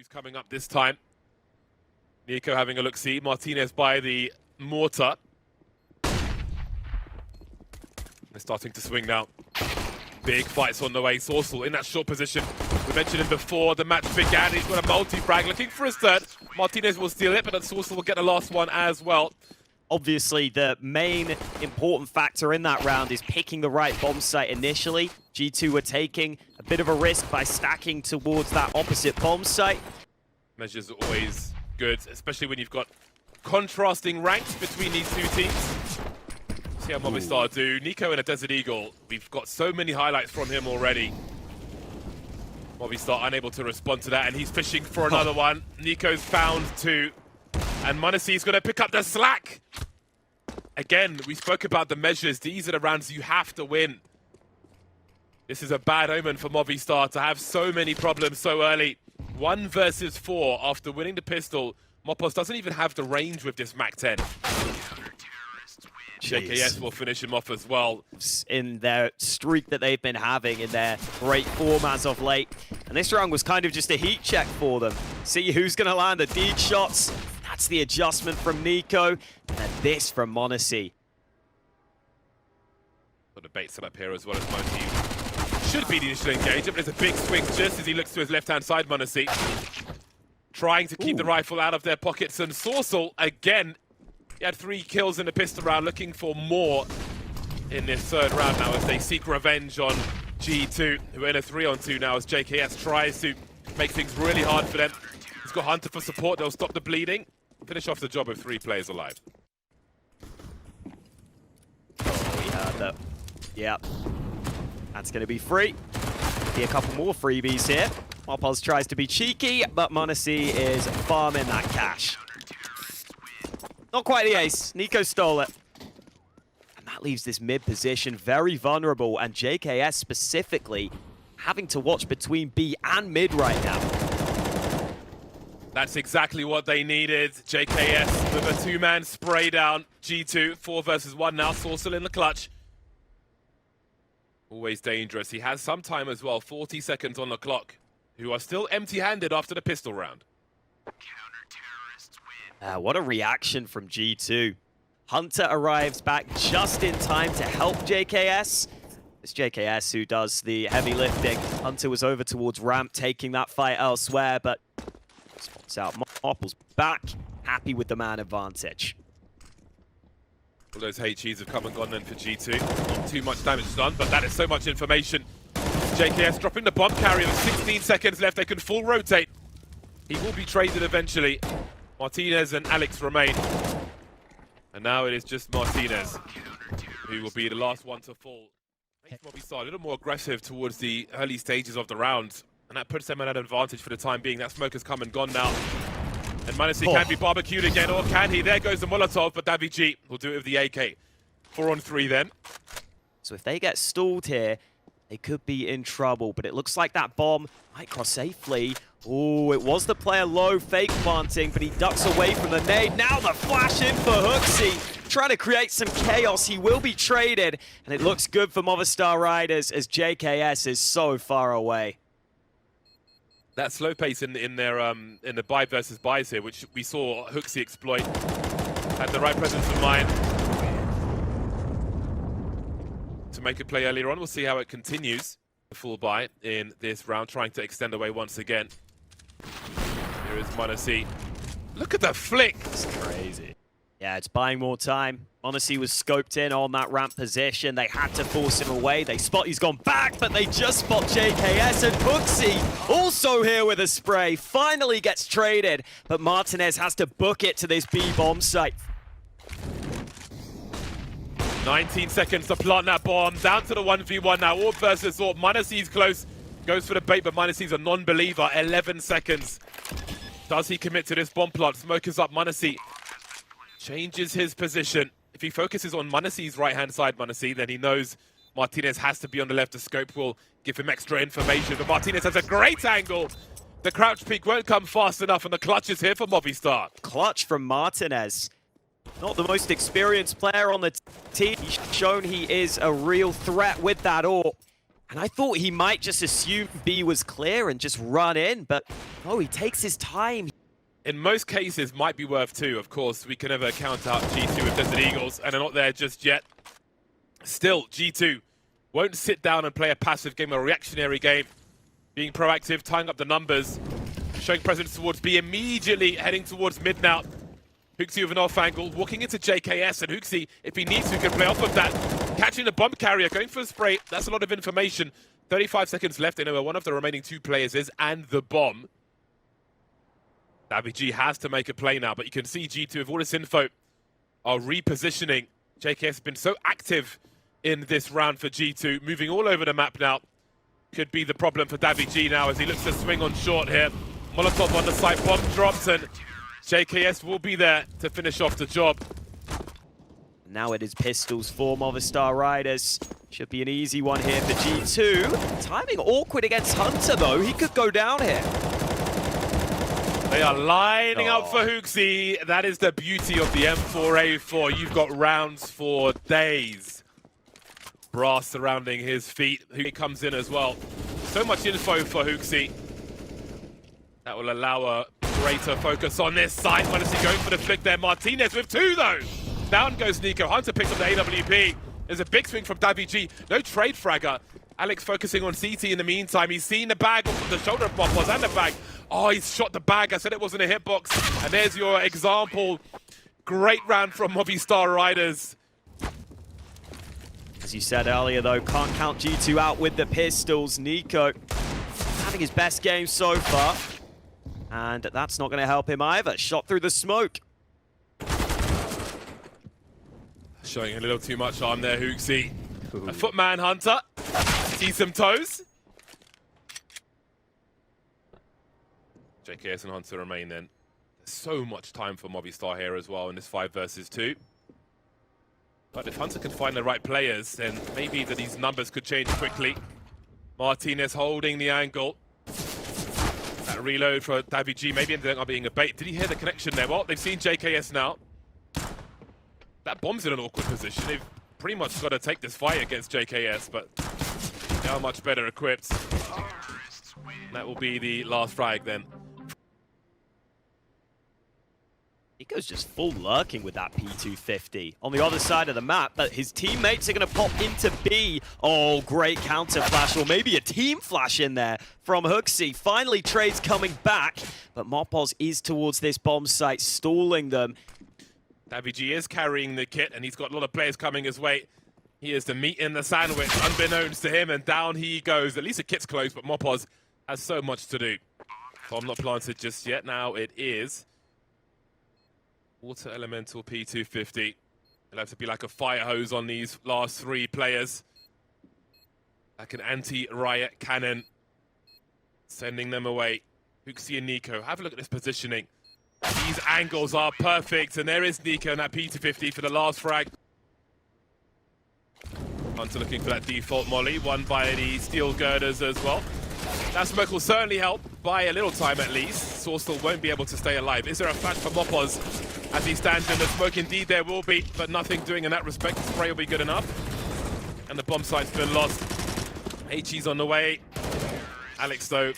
Who's coming up this time? Nico having a look-see. Martinez by the mortar. They're starting to swing now. Big fights on the way. Sorsal in that short position. We mentioned him before. The match began. He's got a multi-frag looking for his third. Martinez will steal it, but then Sorsal will get the last one as well. Obviously, the main important factor in that round is picking the right bomb site initially. G2 were taking a bit of a risk by stacking towards that opposite bomb site. Measures are always good, especially when you've got contrasting ranks between these two teams. See how Movistar do. Nico and a Desert Eagle. We've got so many highlights from him already. Movistar unable to respond to that, and he's fishing for another one. Nico's found two. And m0NESY's going to pick up the slack. Again, we spoke about the measures. These are the rounds you have to win. This is a bad omen for Movistar to have so many problems so early. 1 versus 4 after winning the pistol. Mopos doesn't even have the range with this MAC-10. JKS will finish him off as well. In their streak that they've been having, in their great form as of late. And this round was kind of just a heat check for them. See who's going to land the deed shots. That's the adjustment from Nico. And then this from m0NESY. Got a bait set up here as well as m0NESY. Should be the initial engagement, but there's a big swing just as he looks to his left-hand side, m0NESY. Trying to keep the rifle out of their pockets. And Sorsal, again, he had 3 kills in the pistol round, looking for more in this third round now as they seek revenge on G2, who are in a 3-on-2 now as JKS tries to make things really hard for them. He's got Hunter for support, they'll stop the bleeding. Finish off the job with 3 players alive. Oh, we heard that. Yep. That's going to be free. Be a couple more freebies here. Mopos tries to be cheeky, but m0NESY is farming that cash. Not quite the ace. Nico stole it. And that leaves this mid position very vulnerable, and JKS specifically having to watch between B and mid right now. That's exactly what they needed. JKS with a 2-man spray down. G2, 4 versus 1 now. Sorsal in the clutch. Always dangerous. He has some time as well, 40 seconds on the clock, who are still empty-handed after the pistol round. What a reaction from G2. Hunter arrives back just in time to help JKS. It's JKS who does the heavy lifting. Hunter was over towards ramp, taking that fight elsewhere, but spots out. Mopple's back, happy with the man advantage. All those HEs have come and gone then for G2. Not too much damage done, but that is so much information. JKS dropping the bomb carrier with 16 seconds left. They can full rotate. He will be traded eventually. Martinez and Alex remain. And now it is just Martinez who will be the last one to fall. Movistar a little more aggressive towards the early stages of the round. And that puts them at an advantage for the time being. That smoke has come and gone now. And m0NESY can be barbecued again, or can he? There goes the Molotov, but NaVi will do it with the AK. 4-on-3 then. So if they get stalled here, they could be in trouble, but it looks like that bomb might cross safely. Oh, it was the player low, fake planting, but he ducks away from the nade. Now the flash in for höhepunkte, trying to create some chaos. He will be traded, and it looks good for Movistar Riders as JKS is so far away. That slow pace in the buy versus buys here, which we saw höhepunkte exploit, had the right presence of mind to make a play earlier on. We'll see how it continues. The full buy in this round, trying to extend away once again. Here is m0NESY. Look at the flick! It's crazy. Yeah, it's buying more time. m0NESY was scoped in on that ramp position. They had to force him away. They spot he's gone back, but they just spot JKS, and höhepunkte also here with a spray. Finally gets traded, but Martinez has to book it to this B bomb site. 19 seconds to plant that bomb. Down to the 1v1 now. Orb versus Orb. m0NESY's close. Goes for the bait, but m0NESY's a non-believer. 11 seconds. Does he commit to this bomb plant? Smoke is up. m0NESY changes his position. If he focuses on m0NESY's right-hand side, m0NESY, then he knows Martinez has to be on the left. The scope will give him extra information. But Martinez has a great angle. The crouch peek won't come fast enough, and the clutch is here for Movistar. Clutch from Martinez. Not the most experienced player on the team. He's shown he is a real threat with that AWP. And I thought he might just assume B was clear and just run in, but no, he takes his time. In most cases, might be worth 2. Of course, we can never count out G2 with Desert Eagles, and they're not there just yet. Still, G2 won't sit down and play a passive game, a reactionary game. Being proactive, tying up the numbers, showing presence towards B, immediately heading towards mid now. HooXi with an off angle, walking into JKS, and HooXi, if he needs to, can play off of that. Catching the bomb carrier, going for a spray. That's a lot of information. 35 seconds left. They know where one of the remaining 2 players is, and the bomb. NaVi has to make a play now, but you can see G2 with all this info are repositioning. JKS has been so active in this round for G2, moving all over the map now. Could be the problem for NaVi now as he looks to swing on short here. Molotov on the site, bomb drops, and JKS will be there to finish off the job. Now it is pistols for Movistar Riders. Should be an easy one here for G2. Timing awkward against Hunter though, he could go down here. They are lining up for HooXi. That is the beauty of the M4A4. You've got rounds for days. Brass surrounding his feet. He comes in as well. So much info for HooXi. That will allow a greater focus on this side. mojhes going for the flick there. Martinez with 2 though. Down goes Nico. Hunter picks up the AWP. There's a big swing from NaVi. No trade fragger. Alex focusing on CT in the meantime. He's seen the bag off the shoulder of Moppos and the bag. Oh, he's shot the bag. I said it wasn't a hitbox. And there's your example. Great round from Movistar Riders. As you said earlier though, can't count G2 out with the pistols. Nico having his best game so far. And that's not going to help him either. Shot through the smoke. Showing a little too much arm there, HooXi. A footman Hunter. See some toes. JKS and Hunter remain then. There's so much time for Movistar here as well in this 5 versus 2. But if Hunter can find the right players, then maybe these numbers could change quickly. Martinez holding the angle. That reload for NaVi maybe ended up being a bait. Did he hear the connection there? Well, they've seen JKS now. That bomb's in an awkward position. They've pretty much got to take this fight against JKS, but they are much better equipped. That will be the last frag then. Nico's just full lurking with that P250 on the other side of the map, but his teammates are going to pop into B. Oh, great counter flash, or maybe a team flash in there from HooXi. Finally, trades coming back, but Moppos is towards this bomb site, stalling them. NaVi is carrying the kit, and he's got a lot of players coming his way. He is the meat in the sandwich, unbeknownst to him, and down he goes. At least the kit's close, but Moppos has so much to do. So I'm not planted just yet. Now it is Water Elemental P250. It'll have to be like a fire hose on these last 3 players. Like an anti-riot cannon. Sending them away. HooXi and Nico. Have a look at this positioning. These angles are perfect, and there is Nico and that P250 for the last frag. Hunter looking for that default molly, won by the steel girders as well. That smoke will certainly help, by a little time at least. Sourcewell won't be able to stay alive. Is there a flash for Moppos as he stands in the smoke? Indeed there will be, but nothing doing in that respect. The spray will be good enough. And the bomb site's been lost. HE's on the way. Alex, though,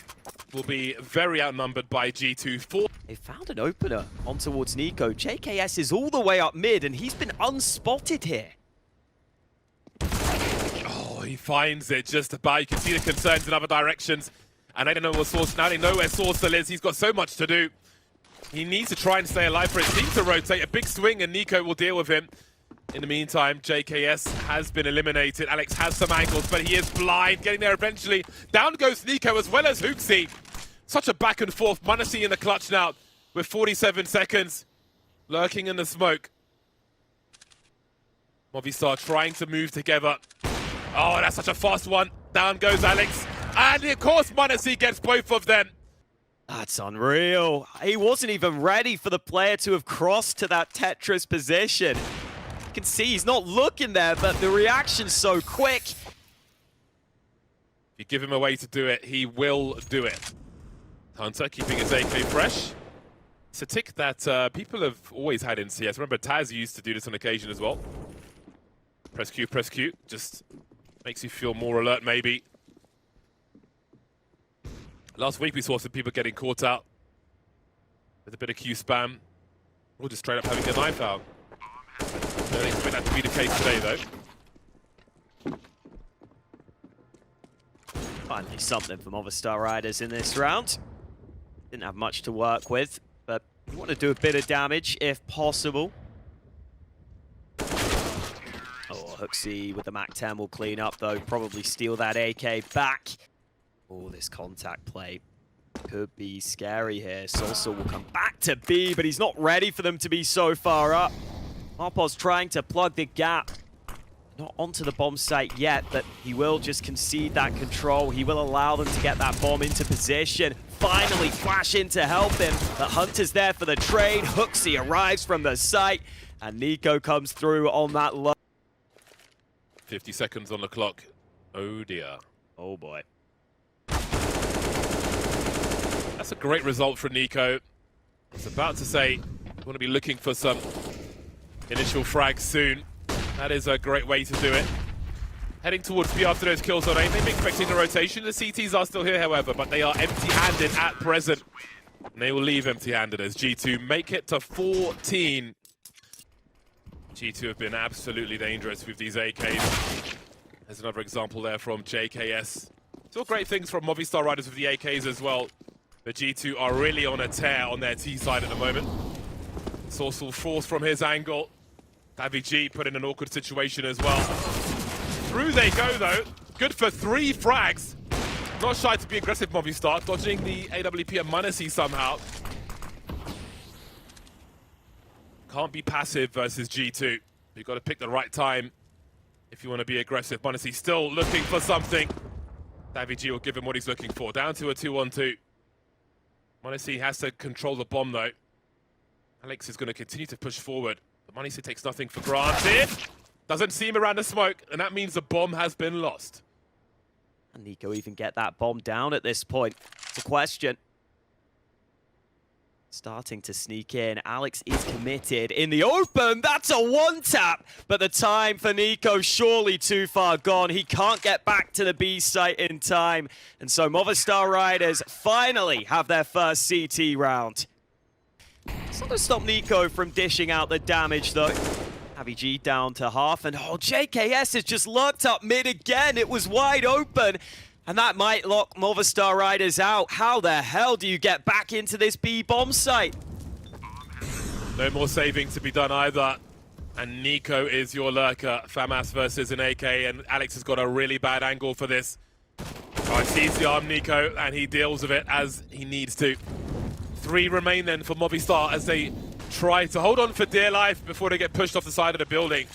will be very outnumbered by G2. They found an opener on towards Nico. JKS is all the way up mid, and he's been unspotted here. Oh, he finds it just about. You can see the concerns in other directions. And they don't know what source. Now they know where Sourcewell is. He's got so much to do. He needs to try and stay alive for his team to rotate. A big swing, and Nico will deal with him. In the meantime, JKS has been eliminated. Alex has some angles, but he is blind. Getting there eventually. Down goes Nico as well as HooXi. Such a back and forth. mojhes in the clutch now with 47 seconds. Lurking in the smoke. Movistar trying to move together. Oh, that's such a fast one. Down goes Alex. And of course, mojhes gets both of them. That's unreal. He wasn't even ready for the player to have crossed to that Tetris position. You can see he's not looking there, but the reaction's so quick. If you give him a way to do it, he will do it. Hunter keeping his AK fresh. It's a tick that people have always had in CS. Remember, Taz used to do this on occasion as well. Press Q, just makes you feel more alert maybe. Last week we saw some people getting caught out with a bit of Q spam, or just straight up having their knife out. Don't expect that to be the case today, though. Finally something for Movistar Riders in this round. Didn't have much to work with, but you want to do a bit of damage if possible. Oh, Hooksy with the MAC-10 will clean up, though. Probably steal that AK back. Oh, this contact play could be scary here. Solso will come back to B, but he's not ready for them to be so far up. Marpos trying to plug the gap. Not onto the bomb site yet, but he will just concede that control. He will allow them to get that bomb into position. Finally flash in to help him. The Hunter's there for the trade. Hooksy arrives from the site, and Nico comes through on that low. 50 seconds on the clock. Oh dear. Oh boy. That's a great result for Nico. I was about to say, we want to be looking for some initial frags soon. That is a great way to do it. Heading towards B after those kills on A. Maybe expecting a rotation. The CTs are still here, however, but they are empty-handed at present. And they will leave empty-handed as G2 make it to 14. G2 have been absolutely dangerous with these AKs. There's another example there from JKS. Still great things from Movistar Riders with the AKs as well. The G2 are really on a tear on their T side at the moment. Sourceful force from his angle. NaVi put in an awkward situation as well. Through they go though. Good for 3 frags. Not shy to be aggressive, Movistar. Dodging the AWP and mejores somehow. Can't be passive versus G2. You've got to pick the right time if you want to be aggressive. mejores still looking for something. NaVi will give him what he's looking for. Down to a 2-on-2. mejores has to control the bomb though. Alex is going to continue to push forward. But mejores takes nothing for granted. Doesn't see him around the smoke, and that means the bomb has been lost. And Nico even get that bomb down at this point? It's a question. Starting to sneak in. Alex is committed in the open. That's a one-tap. But the time for Nico surely too far gone. He can't get back to the B site in time. And so Movistar Riders finally have their first CT round. It's not going to stop Nico from dishing out the damage, though. NaVi down to half. And oh, JKS has just lurked up mid again. It was wide open. And that might lock Movistar Riders out. How the hell do you get back into this B bomb site? No more saving to be done either. And Nico is your lurker. FAMAS versus an AK, and Alex has got a really bad angle for this. Oh, he sees the arm, Nico, and he deals with it as he needs to. 3 remain then for Movistar as they try to hold on for dear life before they get pushed off the side of the building.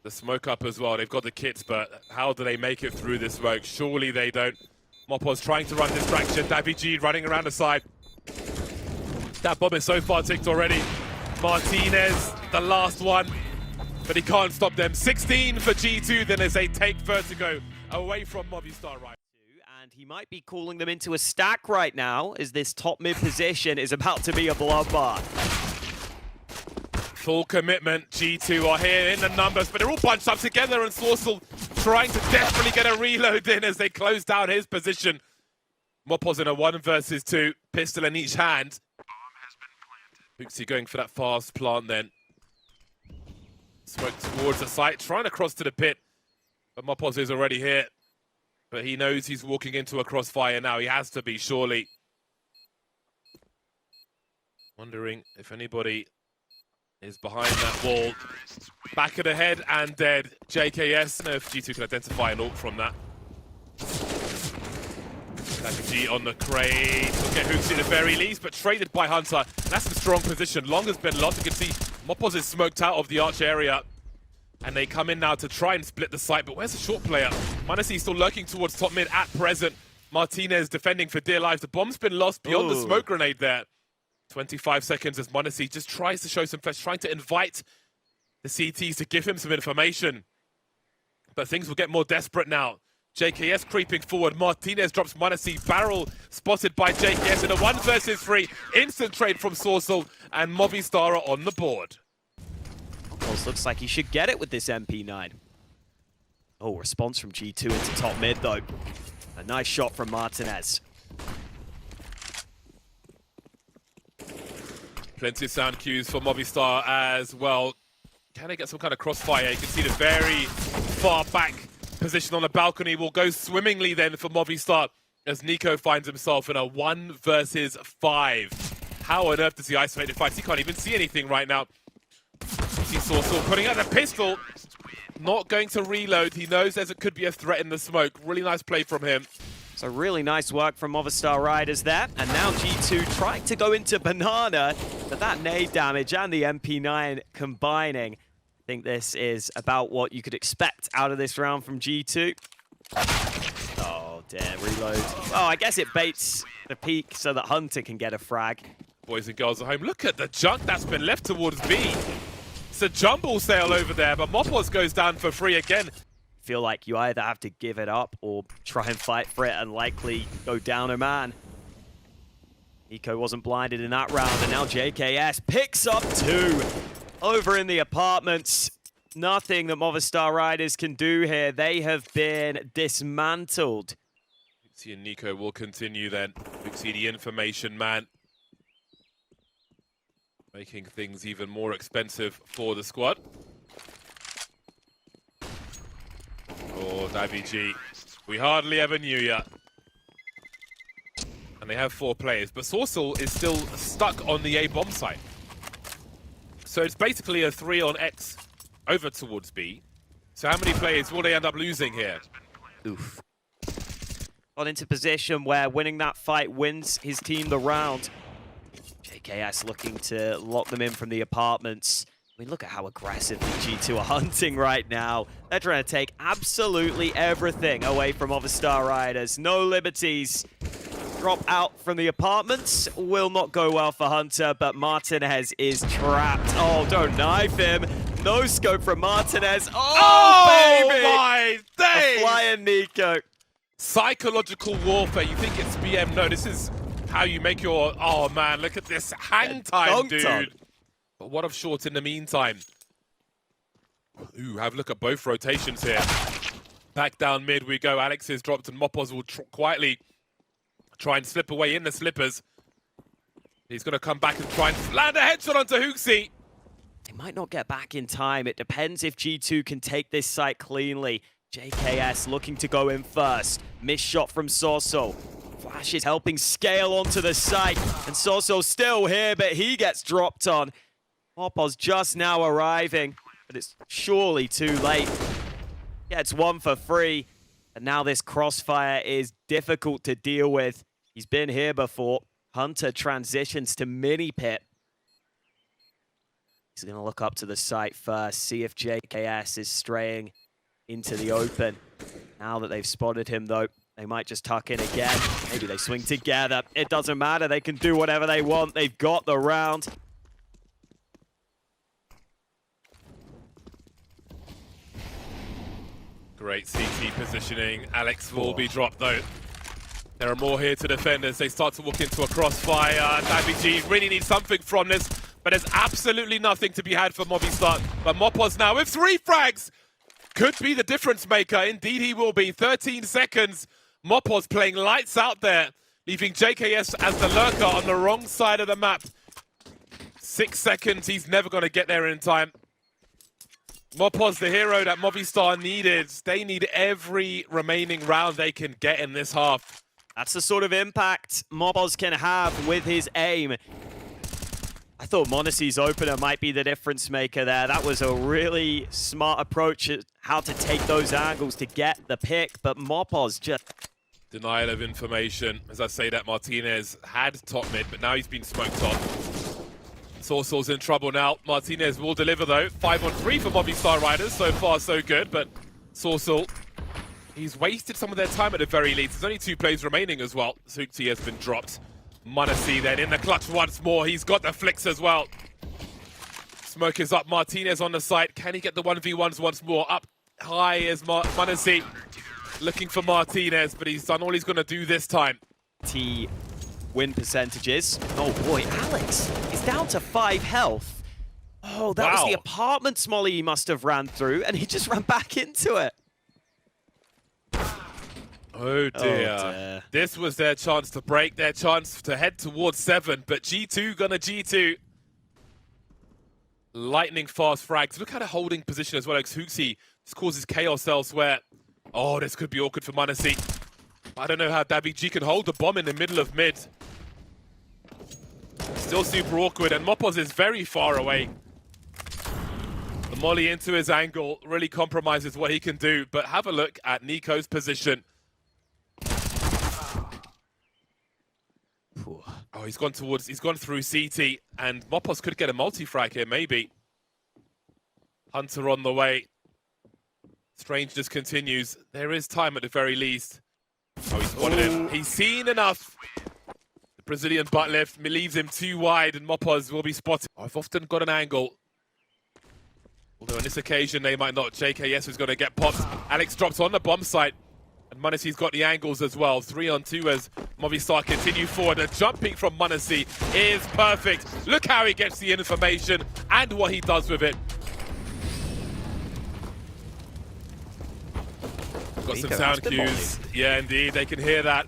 The smoke up as well. They've got the kits, but how do they make it through this smoke? Surely they don't. Mopos trying to run distraction. NaVi running around the side. That bomb is so far ticked already. Martinez, the last one, but he can't stop them. 16 for G2 then as they take Vertigo away from Movistar right. And he might be calling them into a stack right now as this top mid position is about to be a bloodbath. Full commitment. G2 are here in the numbers, but they're all bunched up together, and Sourcel trying to desperately get a reload in as they close down his position. Mopos in a 1 versus 2, pistol in each hand. Hooksy going for that fast plant then. Smoke towards the site, trying to cross to the pit, but Mopos is already here. But he knows he's walking into a crossfire now. He has to be, surely. Wondering if anybody is behind that wall. Back of the head and dead. JKS. No, if G2 can identify an ult from that. NaVi on the crate. Will get Hooksy at the very least, but traded by Hunter. That's a strong position. Long has been lost. You can see Mopos is smoked out of the arch area. And they come in now to try and split the site. But where's the short player? mejores still lurking towards top mid at present. Martinez defending for dear life. The bomb's been lost beyond the smoke grenade there. 25 seconds as mejores just tries to show some flesh, trying to invite the CTs to give him some information. But things will get more desperate now. JKS creeping forward. Martinez drops mejores. Barrel spotted by JKS in a 1 versus 3. Instant trade from Sourcel, and Movistar are on the board. Looks like he should get it with this MP9. Oh, response from G2 into top mid, though. A nice shot from Martinez. Plenty of sound cues for Movistar as well. Can they get some kind of crossfire? You can see the very far back position on the balcony will go swimmingly then for Movistar as Nico finds himself in a 1 versus 5. How on earth does he isolate the fights? He can't even see anything right now. See Sorcerer putting out the pistol. Not going to reload. He knows it could be a threat in the smoke. Really nice play from him. So really nice work from Movistar Riders there. And now G2 trying to go into Banana, but that nade damage and the MP9 combining. I think this is about what you could expect out of this round from G2. Oh, damn, reload. Oh, I guess it baits the peak so that Hunter can get a frag. Boys and girls at home, look at the junk that's been left towards B. It's a jumble sale over there, but Mopos goes down for free again. Feel like you either have to give it up or try and fight for it and likely go down a man. Nico wasn't blinded in that round, and now JKS picks up 2 over in the apartments. Nothing that Movistar Riders can do here. They have been dismantled. Uxie and Nico will continue then. Uxie, the information man, making things even more expensive for the squad. Oh, NaVi, we hardly ever knew ya. And they have 4 players, but Sorcel is still stuck on the A bomb site. So it's basically a 3 on X over towards B. So how many players will they end up losing here? Oof. Got into position where winning that fight wins his team the round. JKS looking to lock them in from the apartments. I mean, look at how aggressively G2 are hunting right now. They're trying to take absolutely everything away from Movistar Riders. No liberties. Drop out from the apartments. Will not go well for Hunter, but Martinez is trapped. Oh, don't knife him. No scope from Martinez. Oh baby! My days! A flying Nico. Psychological warfare. You think it's BM? No, this is how you make your... Oh, man, look at this hang time, dude. But what of short in the meantime? Ooh, have a look at both rotations here. Back down mid we go. Alex is dropped and Mopos will quietly try and slip away in the slippers. He's going to come back and try and land a headshot onto Uxie. They might not get back in time. It depends if G2 can take this site cleanly. JKS looking to go in first. Missed shot from Sorso. Flash is helping scale onto the site. And Sorso's still here, but he gets dropped on. Mopos just now arriving, but it's surely too late. Gets 1 for free. And now this crossfire is difficult to deal with. He's been here before. Hunter transitions to mini pit. He's going to look up to the site first, see if JKS is straying into the open. Now that they've spotted him, though, they might just tuck in again. Maybe they swing together. It doesn't matter. They can do whatever they want. They've got the round. Great CT positioning. Alex will be dropped, though. There are more here to defend as they start to walk into a crossfire. NaVi really needs something from this, but there's absolutely nothing to be had for Movistar. But Mopos now with 3 frags could be the difference maker. Indeed, he will be. 13 seconds. Mopos playing lights out there, leaving JKS as the lurker on the wrong side of the map. 6 seconds. He's never going to get there in time. Mopos, the hero that Movistar needed. They need every remaining round they can get in this half. That's the sort of impact Mopos can have with his aim. I thought m0NESY's opener might be the difference maker there. That was a really smart approach at how to take those angles to get the pick, but Mopos just... Denial of information. As I say that, Martinez had top mid, but now he's been smoked off. Sorcel's in trouble now. Martinez will deliver, though. 5 on 3 for Movistar Riders. So far, so good, but Sorcel, he's wasted some of their time at the very least. There's only 2 plays remaining as well. Sukti has been dropped. m0NESY then in the clutch once more. He's got the flicks as well. Smoke is up. Martinez on the site. Can he get the 1v1s once more? Up high is m0NESY. Looking for Martinez, but he's done all he's going to do this time. Win percentages. Oh boy, Alex is down to 5 health. Oh, that was the apartment smolly he must have ran through, and he just ran back into it. Oh dear. Oh dear. This was their chance to break, their chance to head towards 7, but G2 gonna G2. Lightning fast frags. Look at a holding position as well. Xuxi just causes chaos elsewhere. Oh, this could be awkward for m0NESY. I don't know how NaVi can hold the bomb in the middle of mid. Still super awkward, and Mopos is very far away. The molly into his angle really compromises what he can do, but have a look at NiKo's position. Oh, he's gone through CT, and Mopos could get a multi-frag here, maybe. Hunter on the way. Strangeness continues. There is time at the very least. Oh, he's spotted him. He's seen enough. The Brazilian butt lift leaves him too wide, and Mopos will be spotted. I've often got an angle. Although on this occasion, they might not. JKS is going to get popped. Alex drops on the bomb site. And m0NESY's got the angles as well. 3-on-2 as Movistar continue forward. The jumping from m0NESY is perfect. Look how he gets the information and what he does with it. Got some sound cues. Yeah, indeed, they can hear that.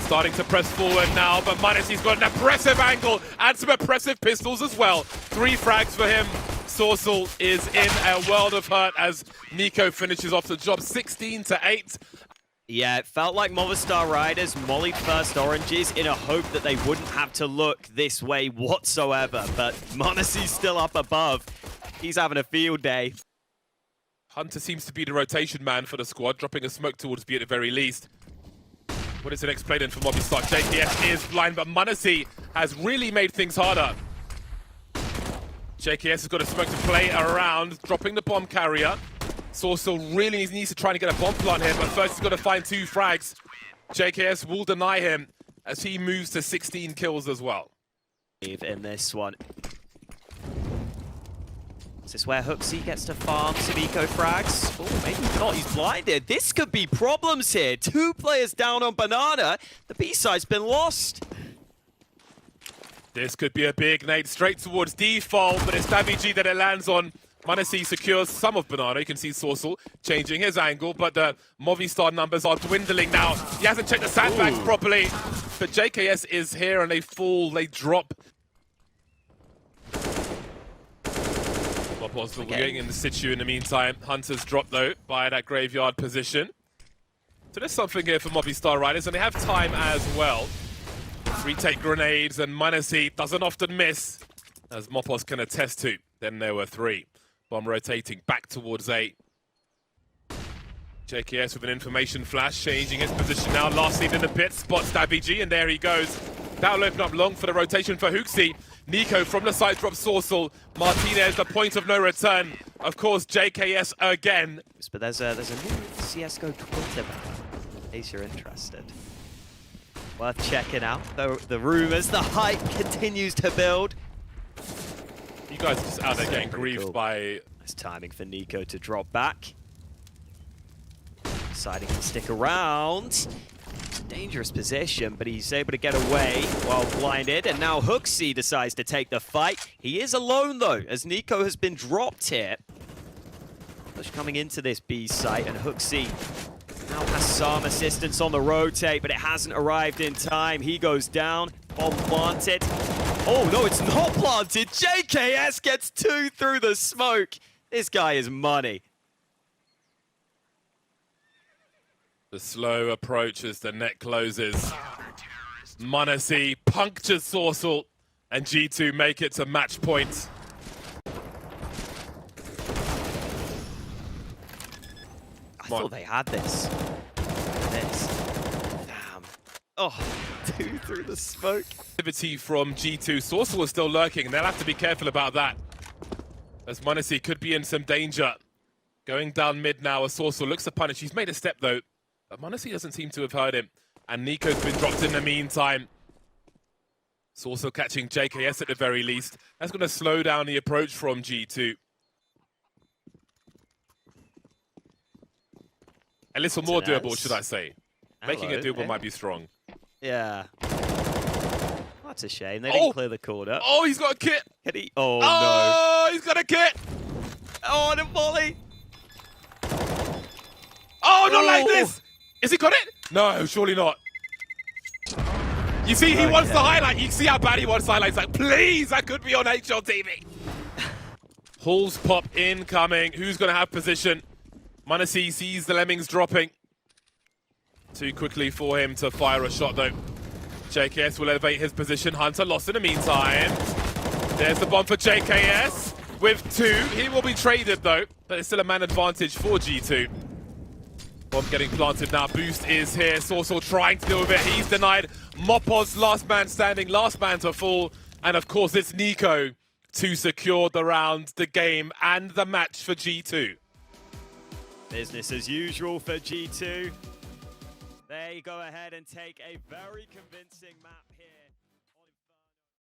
Starting to press forward now, but m0NESY's got an impressive angle and some impressive pistols as well. 3 frags for him. Sourcel is in a world of hurt as NiKo finishes off the job 16-8. Yeah, it felt like Movistar Riders mollied first oranges in a hope that they wouldn't have to look this way whatsoever, but m0NESY's still up above. He's having a field day. Hunter seems to be the rotation man for the squad, dropping a smoke towards B at the very least. What is the next play then for Movistar? JKS is blind, but m0NESY has really made things harder. JKS has got a smoke to play around, dropping the bomb carrier. Sourcel really needs to try and get a bomb plant here, but first he's got to find 2 frags. JKS will deny him as he moves to 16 kills as well. In this one. Is this where Xuxi gets to farm some eco frags? Oh, maybe not. He's blinded. This could be problems here. 2 players down on Banana. The B-side's been lost. This could be a big nade straight towards default, but it's NaVi that it lands on. m0NESY secures some of Banana. You can see Sourcel changing his angle, but the Movistar numbers are dwindling now. He hasn't checked the sandbags properly, but JKS is here and they fall, they drop. Mopos still getting in the situ in the meantime. Hunter's dropped though by that graveyard position. So there's something here for Movistar Riders, and they have time as well. Retake grenades, and m0NESY doesn't often miss, as Mopos can attest to. Then there were 3. Bomb rotating back towards A. JKS with an information flash, changing his position now. Last seen in the pit, spots NaVi, and there he goes. That'll open up long for the rotation for Xuxi. NiKo from the side drops Sourcel. Martinez, the point of no return. Of course, JKS again. But there's a new CSGO Twitter, in case you're interested. Worth checking out. The rumors, the hype continues to build. You guys are just out there getting griefed by... Nice timing for NiKo to drop back. Deciding to stick around. Dangerous position, but he's able to get away while blinded. And now Xuxi decides to take the fight. He is alone though, as NiKo has been dropped here. Push coming into this B site, and Xuxi now has some assistance on the rotate, but it hasn't arrived in time. He goes down, bomb planted. Oh no, it's not planted. JKS gets 2 through the smoke. This guy is money. The slow approach as the net closes. m0NESY punctures Sourcel, and G2 make it to match point. I thought they had this. Damn. Oh, 2 through the smoke. Activity from G2. Sourcel is still lurking, and they'll have to be careful about that, as m0NESY could be in some danger. Going down mid now as Sourcel looks to punish. He's made a step though, but m0NESY doesn't seem to have heard him, and NiKo's been dropped in the meantime. Sourcel catching JKS at the very least. That's going to slow down the approach from G2. A little more doable, should I say. Making it doable might be strong. Yeah. That's a shame. They didn't clear the corner. Oh, he's got a kit. Can he? Oh, no. He's got a kit. Oh, and a volley. Oh, not like this. Is he got it? No, surely not. You see, he wants the highlight. You see how bad he wants the highlight. He's like, please, that could be on HL TV. Hall's pop incoming. Who's going to have position? mejores sees the lemmings dropping. Too quickly for him to fire a shot, though. JKS will elevate his position. Hunter lost in the meantime. There's the bomb for JKS with 2. He will be traded, though. But it's still a man advantage for G2. Bomb getting planted now. Boost is here. Sorcerer trying to deal with it. He's denied. Mopoz, last man standing, last man to fall. And of course, it's Nico to secure the round, the game, and the match for G2. Business as usual for G2. They go ahead and take a very convincing map.